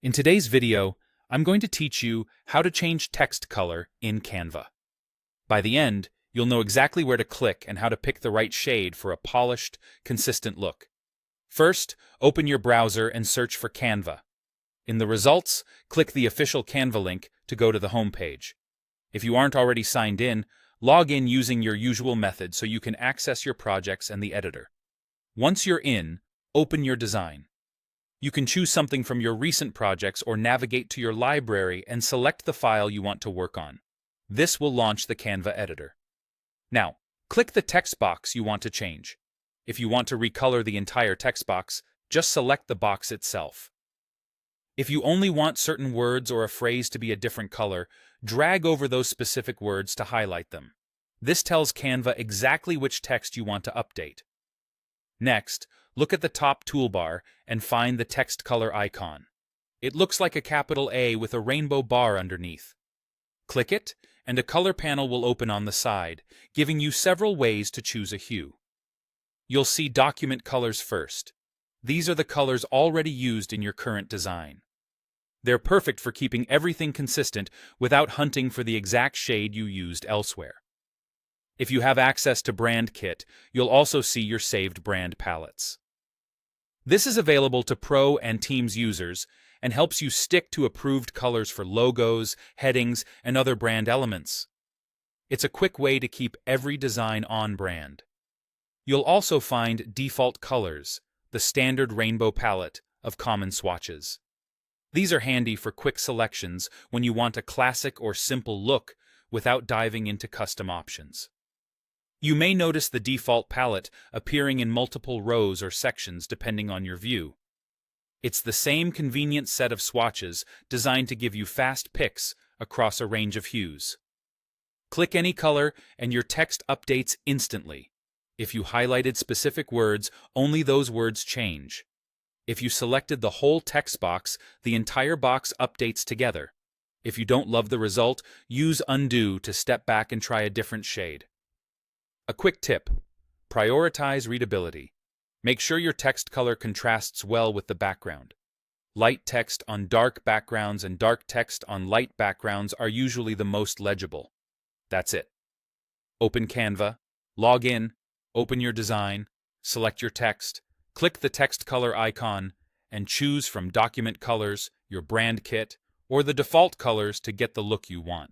In today's video, I'm going to teach you how to change text color in Canva. By the end, you'll know exactly where to click and how to pick the right shade for a polished, consistent look. First, open your browser and search for Canva. In the results, click the official Canva link to go to the home page. If you aren't already signed in, log in using your usual method so you can access your projects and the editor. Once you're in, open your design. You can choose something from your recent projects or navigate to your library and select the file you want to work on. This will launch the Canva editor. Now, click the text box you want to change. If you want to recolor the entire text box, just select the box itself. If you only want certain words or a phrase to be a different color, drag over those specific words to highlight them. This tells Canva exactly which text you want to update. Next, look at the top toolbar and find the text color icon. It looks like a capital A with a rainbow bar underneath. Click it, and a color panel will open on the side, giving you several ways to choose a hue. You'll see document colors first. These are the colors already used in your current design. They're perfect for keeping everything consistent without hunting for the exact shade you used elsewhere. If you have access to Brand Kit, you'll also see your saved brand palettes. This is available to Pro and Teams users and helps you stick to approved colors for logos, headings, and other brand elements. It's a quick way to keep every design on brand. You'll also find default colors, the standard rainbow palette of common swatches. These are handy for quick selections when you want a classic or simple look without diving into custom options. You may notice the default palette appearing in multiple rows or sections depending on your view. It's the same convenient set of swatches designed to give you fast picks across a range of hues. Click any color and your text updates instantly. If you highlighted specific words, only those words change. If you selected the whole text box, the entire box updates together. If you don't love the result, use Undo to step back and try a different shade. A quick tip: prioritize readability. Make sure your text color contrasts well with the background. Light text on dark backgrounds and dark text on light backgrounds are usually the most legible. That's it. Open Canva, log in, open your design, select your text, click the text color icon, and choose from document colors, your brand kit, or the default colors to get the look you want.